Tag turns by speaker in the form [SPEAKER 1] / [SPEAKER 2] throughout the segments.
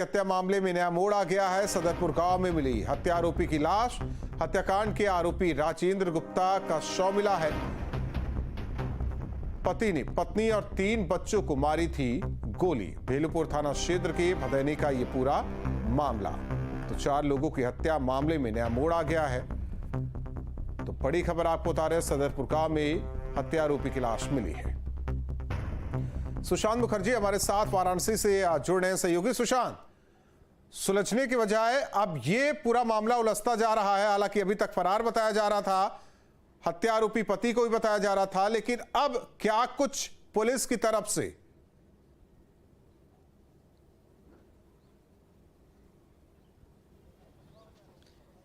[SPEAKER 1] हत्या मामले में नया मोड़ आ गया है। सदरपुर गांव में मिली हत्या आरोपी की लाश। हत्याकांड के आरोपी राजेंद्र गुप्ता का शव मिला है। पति ने पत्नी और 3 बच्चों को मारी थी गोली। भेलूपुर थाना क्षेत्र के भदैनी का यह पूरा मामला। तो 4 लोगों की हत्या मामले में नया मोड़ आ गया है। तो बड़ी खबर आपको बता रहे, सदरपुर गांव में हत्या आरोपी की लाश मिली है। सुशांत मुखर्जी हमारे साथ वाराणसी से जुड़ रहे हैं। सहयोगी सुशांत, सुलझने के बजाय अब ये पूरा मामला उलझता जा रहा है। हालांकि अभी तक फरार बताया जा रहा था, हत्या आरोपी पति को भी बताया जा रहा था, लेकिन अब क्या कुछ पुलिस की तरफ से?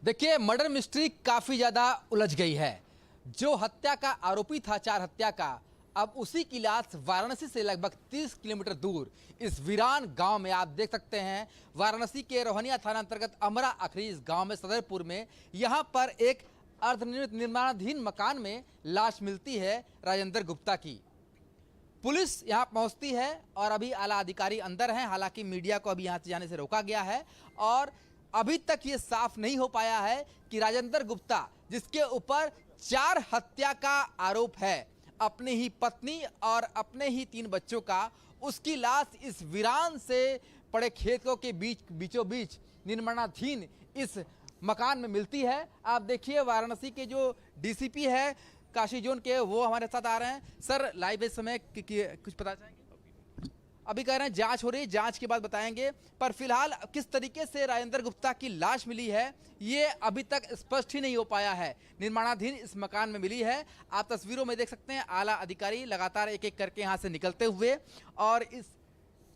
[SPEAKER 2] देखिए, मर्डर मिस्ट्री काफी ज्यादा उलझ गई है। जो हत्या का आरोपी था 4 हत्या का, अब उसी की लाश वाराणसी से लगभग 30 किलोमीटर दूर इस वीरान गांव में आप देख सकते हैं। वाराणसी के रोहनिया थाना अंतर्गत अमरा अखरी इस गांव में, सदरपुर में, यहां पर एक अर्धनिर्मित निर्माणाधीन मकान में लाश मिलती है राजेंद्र गुप्ता की। पुलिस यहां पहुंचती है और अभी आला अधिकारी अंदर हैं। हालांकि मीडिया को अभी यहां से जाने से रोका गया है और अभी तक ये साफ नहीं हो पाया है कि राजेंद्र गुप्ता, जिसके ऊपर 4 हत्या का आरोप है, अपनी ही पत्नी और अपने ही 3 बच्चों का, उसकी लाश इस वीरान से पड़े खेतों के बीचों बीच निर्माणाधीन इस मकान में मिलती है। आप देखिए, वाराणसी के जो डीसीपी है काशी जोन के, वो हमारे साथ आ रहे हैं। सर, लाइव इस समय कुछ पता चाहेंगे? अभी कह रहे हैं जांच हो रही है, जांच के बाद बताएंगे। पर फिलहाल किस तरीके से राजेंद्र गुप्ता की लाश मिली है, ये अभी तक स्पष्ट ही नहीं हो पाया है। निर्माणाधीन इस मकान में मिली है। आप तस्वीरों में देख सकते हैं, आला अधिकारी लगातार एक एक करके यहां से निकलते हुए, और इस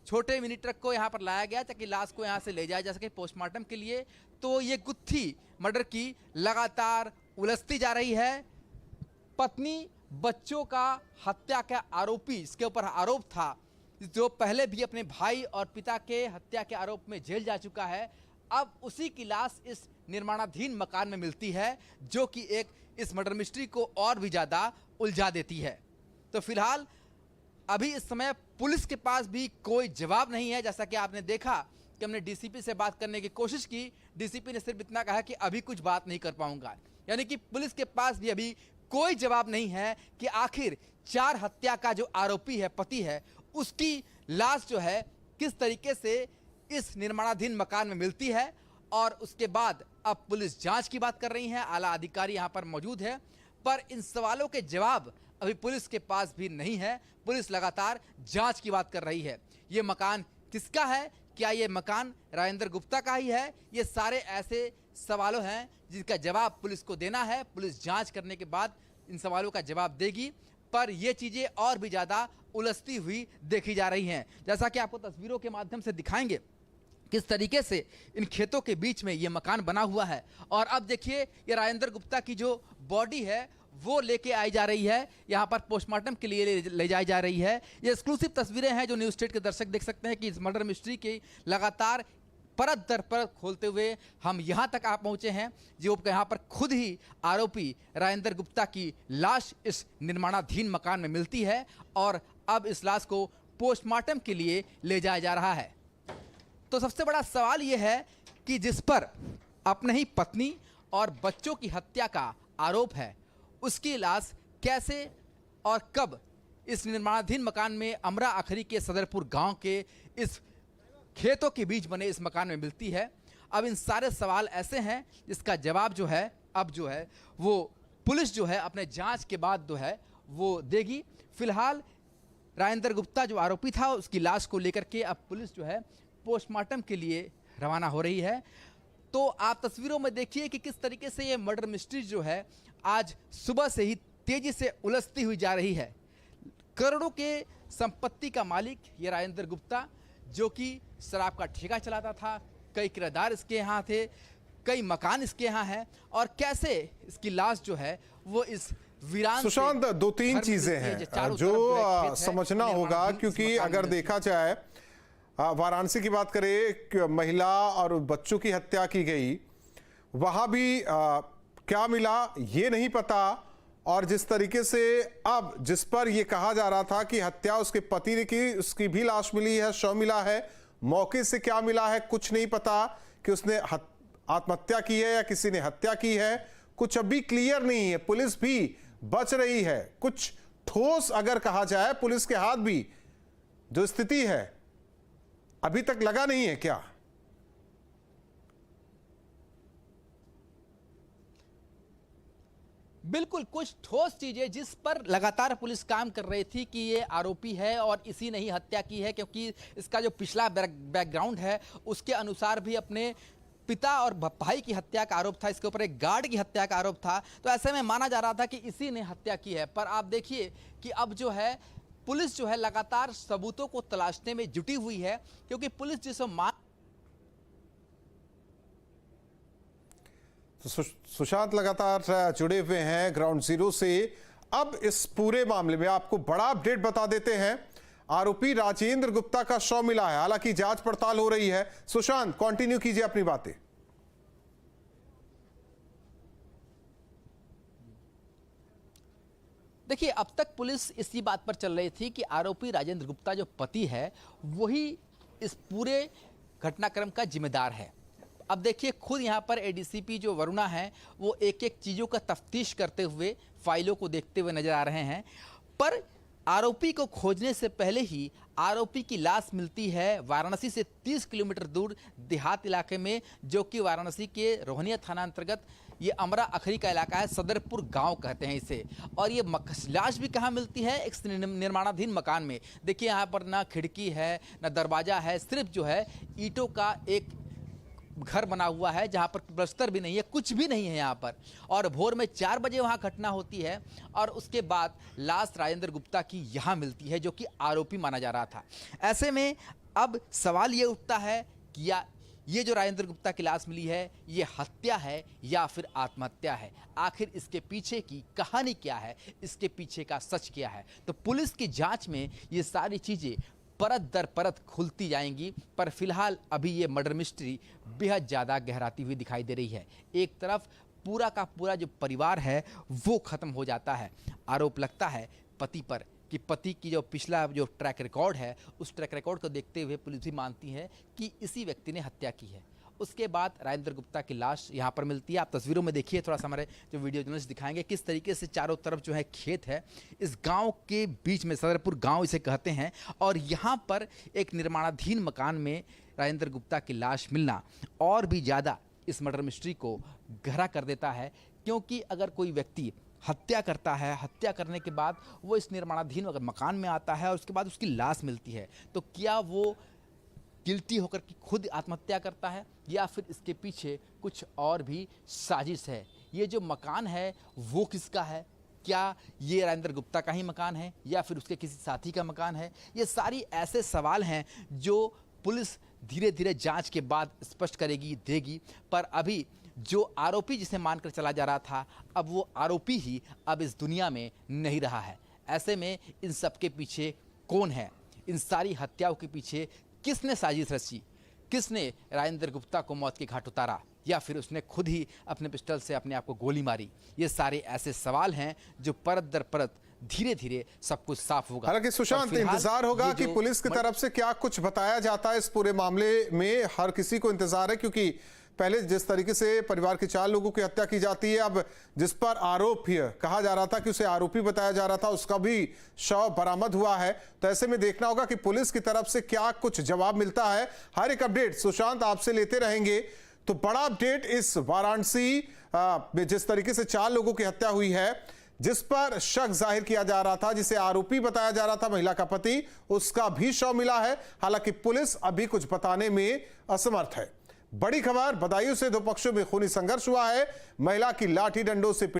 [SPEAKER 2] छोटे मिनी ट्रक को यहां पर लाया गया ताकि लाश को यहां से ले जाया जा सके पोस्टमार्टम के लिए। तो ये गुत्थी मर्डर की लगातार उलझती जा रही है। पत्नी, बच्चों का हत्या का आरोपी, इसके ऊपर आरोप था, जो पहले भी अपने भाई और पिता के हत्या के आरोप में जेल जा चुका है, अब उसी की लाश इस निर्माणाधीन मकान में मिलती है, जो कि एक इस मर्डर मिस्ट्री को और भी ज़्यादा उलझा देती है। तो फिलहाल अभी इस समय पुलिस के पास भी कोई जवाब नहीं है। जैसा कि आपने देखा कि हमने डीसीपी से बात करने की कोशिश की, डीसीपी ने सिर्फ इतना कहा कि अभी कुछ बात नहीं कर पाऊंगा। यानी कि पुलिस के पास भी अभी कोई जवाब नहीं है कि आखिर 4 हत्या का जो आरोपी है, पति है, उसकी लाश जो है किस तरीके से इस निर्माणाधीन मकान में मिलती है। और उसके बाद अब पुलिस जांच की बात कर रही है, आला अधिकारी यहां पर मौजूद है, पर इन सवालों के जवाब अभी पुलिस के पास भी नहीं है। पुलिस लगातार जांच की बात कर रही है। ये मकान किसका है, क्या ये मकान राजेंद्र गुप्ता का ही है, ये सारे ऐसे सवालों हैं जिनका जवाब पुलिस को देना है। पुलिस जांच करने के बाद इन सवालों का जवाब देगी, पर ये चीजें और भी ज्यादा उलझती हुई देखी जा रही हैं। जैसा कि आपको तस्वीरों के माध्यम से दिखाएंगे किस तरीके से इन खेतों के बीच में ये मकान बना हुआ है। और अब देखिए, ये राजेंद्र गुप्ता की जो बॉडी है वो लेके आई जा रही है, यहाँ पर पोस्टमार्टम के लिए ले जाई जा रही है। ये एक्सक्लूसिव तस्वीरें हैं जो न्यूज स्टेट के दर्शक देख सकते हैं कि इस मर्डर मिस्ट्री की लगातार परत दर परत खोलते हुए हम यहाँ तक आ पहुँचे हैं, जो यहाँ पर खुद ही आरोपी राजेंद्र गुप्ता की लाश इस निर्माणाधीन मकान में मिलती है और अब इस लाश को पोस्टमार्टम के लिए ले जाया जा रहा है। तो सबसे बड़ा सवाल यह है कि जिस पर अपने ही पत्नी और बच्चों की हत्या का आरोप है, उसकी लाश कैसे और कब इस निर्माणाधीन मकान में अमरा अखरी के सदरपुर गांव के इस खेतों के बीच बने इस मकान में मिलती है। अब इन सारे सवाल ऐसे हैं जिसका जवाब जो है अब जो है वो पुलिस जो है अपने जांच के बाद जो है वो देगी। फिलहाल राजेंद्र गुप्ता जो आरोपी था, उसकी लाश को लेकर के अब पुलिस जो है पोस्टमार्टम के लिए रवाना हो रही है। तो आप तस्वीरों में देखिए कि किस तरीके से ये मर्डर मिस्ट्री जो है आज सुबह से ही तेजी से उलझती हुई जा रही है। करोड़ों के संपत्ति का मालिक ये राजेंद्र गुप्ता, जो कि शराब का ठेका चलाता था, कई किराएदार इसके यहाँ थे, कई मकान इसके यहाँ हैं, और कैसे इसकी लाश जो है वो इस वीरान।
[SPEAKER 1] सुशांत, 2-3 चीजें हैं जो समझना होगा, क्योंकि अगर देखा जाए, वाराणसी की बात करें, महिला और बच्चों की हत्या की गई, वहां भी क्या मिला ये नहीं पता। और जिस तरीके से अब जिस पर यह कहा जा रहा था कि हत्या उसके पति ने की, उसकी भी लाश मिली है, शव मिला है, मौके से क्या मिला है कुछ नहीं पता कि उसने आत्महत्या की है या किसी ने हत्या की है, कुछ अभी क्लियर नहीं है। पुलिस भी बच रही है। कुछ ठोस अगर कहा जाए, पुलिस के हाथ भी जो स्थिति है अभी तक लगा नहीं है क्या?
[SPEAKER 2] बिल्कुल, कुछ ठोस चीजें जिस पर लगातार पुलिस काम कर रही थी कि ये आरोपी है और इसी ने ही हत्या की है, क्योंकि इसका जो पिछला बैकग्राउंड है उसके अनुसार भी अपने पिता और भाई की हत्या का आरोप था, इसके ऊपर एक गार्ड की हत्या का आरोप था। तो ऐसे में माना जा रहा था कि इसी ने हत्या की है। पर आप देखिए कि अब जो है पुलिस जो है लगातार सबूतों को तलाशने में जुटी हुई है, क्योंकि पुलिस जिसे
[SPEAKER 1] सुशांत लगातार जुड़े हुए हैं ग्राउंड जीरो से। अब इस पूरे मामले में आपको बड़ा अपडेट बता देते हैं। आरोपी राजेंद्र गुप्ता का शव मिला है, हालांकि जांच पड़ताल हो रही है। सुशांत, कंटिन्यू कीजिए अपनी बातें।
[SPEAKER 2] देखिए, अब तक पुलिस इसी बात पर चल रही थी कि आरोपी राजेंद्र गुप्ता जो पति है वही इस पूरे घटनाक्रम का जिम्मेदार है। अब देखिए, खुद यहाँ पर एडीसीपी जो वरुणा है वो एक एक चीज़ों का तफ्तीश करते हुए फाइलों को देखते हुए नजर आ रहे हैं। पर आरोपी को खोजने से पहले ही आरोपी की लाश मिलती है वाराणसी से 30 किलोमीटर दूर देहात इलाके में, जो कि वाराणसी के रोहनिया थाना अंतर्गत ये अमरा अखरी का इलाका है, सदरपुर गांव कहते हैं इसे। और ये लाश भी कहाँ मिलती है? एक निर्माणाधीन मकान में। देखिए, यहाँ पर ना खिड़की है ना दरवाजा है, सिर्फ जो है ईंटों का एक घर बना हुआ है जहां पर प्लास्टर भी नहीं है, कुछ भी नहीं है यहाँ पर। और भोर में 4 बजे वहां घटना होती है और उसके बाद लाश राजेंद्र गुप्ता की यहाँ मिलती है, जो कि आरोपी माना जा रहा था। ऐसे में अब सवाल ये उठता है कि या ये जो राजेंद्र गुप्ता की लाश मिली है ये हत्या है या फिर आत्महत्या है? आखिर इसके पीछे की कहानी क्या है, इसके पीछे का सच क्या है? तो पुलिस की जांच में ये सारी चीजें परत दर परत खुलती जाएंगी। पर फिलहाल अभी ये मर्डर मिस्ट्री बेहद ज़्यादा गहराती हुई दिखाई दे रही है। एक तरफ पूरा का पूरा जो परिवार है वो ख़त्म हो जाता है। आरोप लगता है पति पर कि पति की जो पिछला जो ट्रैक रिकॉर्ड है उस ट्रैक रिकॉर्ड को देखते हुए पुलिस भी मानती है कि इसी व्यक्ति ने हत्या की है। उसके बाद राजेंद्र गुप्ता की लाश यहाँ पर मिलती है। आप तस्वीरों में देखिए, थोड़ा सा हमारे जो वीडियो जर्नलिस्ट दिखाएंगे किस तरीके से चारों तरफ जो है खेत है। इस गांव के बीच में सदरपुर गांव इसे कहते हैं, और यहाँ पर एक निर्माणाधीन मकान में राजेंद्र गुप्ता की लाश मिलना और भी ज़्यादा इस मर्डर मिस्ट्री को गहरा कर देता है। क्योंकि अगर कोई व्यक्ति हत्या करता है, हत्या करने के बाद वो इस निर्माणाधीन अगर मकान में आता है और उसके बाद उसकी लाश मिलती है, तो क्या वो गिल्टी होकर कि खुद आत्महत्या करता है या फिर इसके पीछे कुछ और भी साजिश है? ये जो मकान है वो किसका है? क्या ये राजेंद्र गुप्ता का ही मकान है या फिर उसके किसी साथी का मकान है? ये सारी ऐसे सवाल हैं जो पुलिस धीरे धीरे जांच के बाद स्पष्ट करेगी, देगी। पर अभी जो आरोपी जिसे मानकर चला जा रहा था, अब वो आरोपी ही अब इस दुनिया में नहीं रहा है। ऐसे में इन सब के पीछे कौन है? इन सारी हत्याओं के पीछे किसने साजिश रची? किसने राजेंद्र गुप्ता को मौत के घाट उतारा, या फिर उसने खुद ही अपने पिस्टल से अपने आप को गोली मारी? ये सारे ऐसे सवाल हैं जो परत दर परत धीरे धीरे सब कुछ साफ होगा।
[SPEAKER 1] हालांकि सुशांत, इंतजार होगा कि पुलिस की तरफ से क्या कुछ बताया जाता है इस पूरे मामले में। हर किसी को इंतजार है, क्योंकि पहले जिस तरीके से परिवार के 4 लोगों की हत्या की जाती है, अब जिस पर आरोप कहा जा रहा था कि उसे आरोपी बताया जा रहा था, उसका भी शव बरामद हुआ है। तो ऐसे में देखना होगा कि पुलिस की तरफ से क्या कुछ जवाब मिलता है। हर एक अपडेट सुशांत आपसे लेते रहेंगे। तो बड़ा अपडेट इस वाराणसी में जिस तरीके से 4 लोगों की हत्या हुई है, जिस पर शक जाहिर किया जा रहा था, जिसे आरोपी बताया जा रहा था महिला का पति, उसका भी शव मिला है। हालांकि पुलिस अभी कुछ बताने में असमर्थ है। बड़ी खबर, बदायूं से 2 पक्षों में खूनी संघर्ष हुआ है। महिला की लाठी डंडों से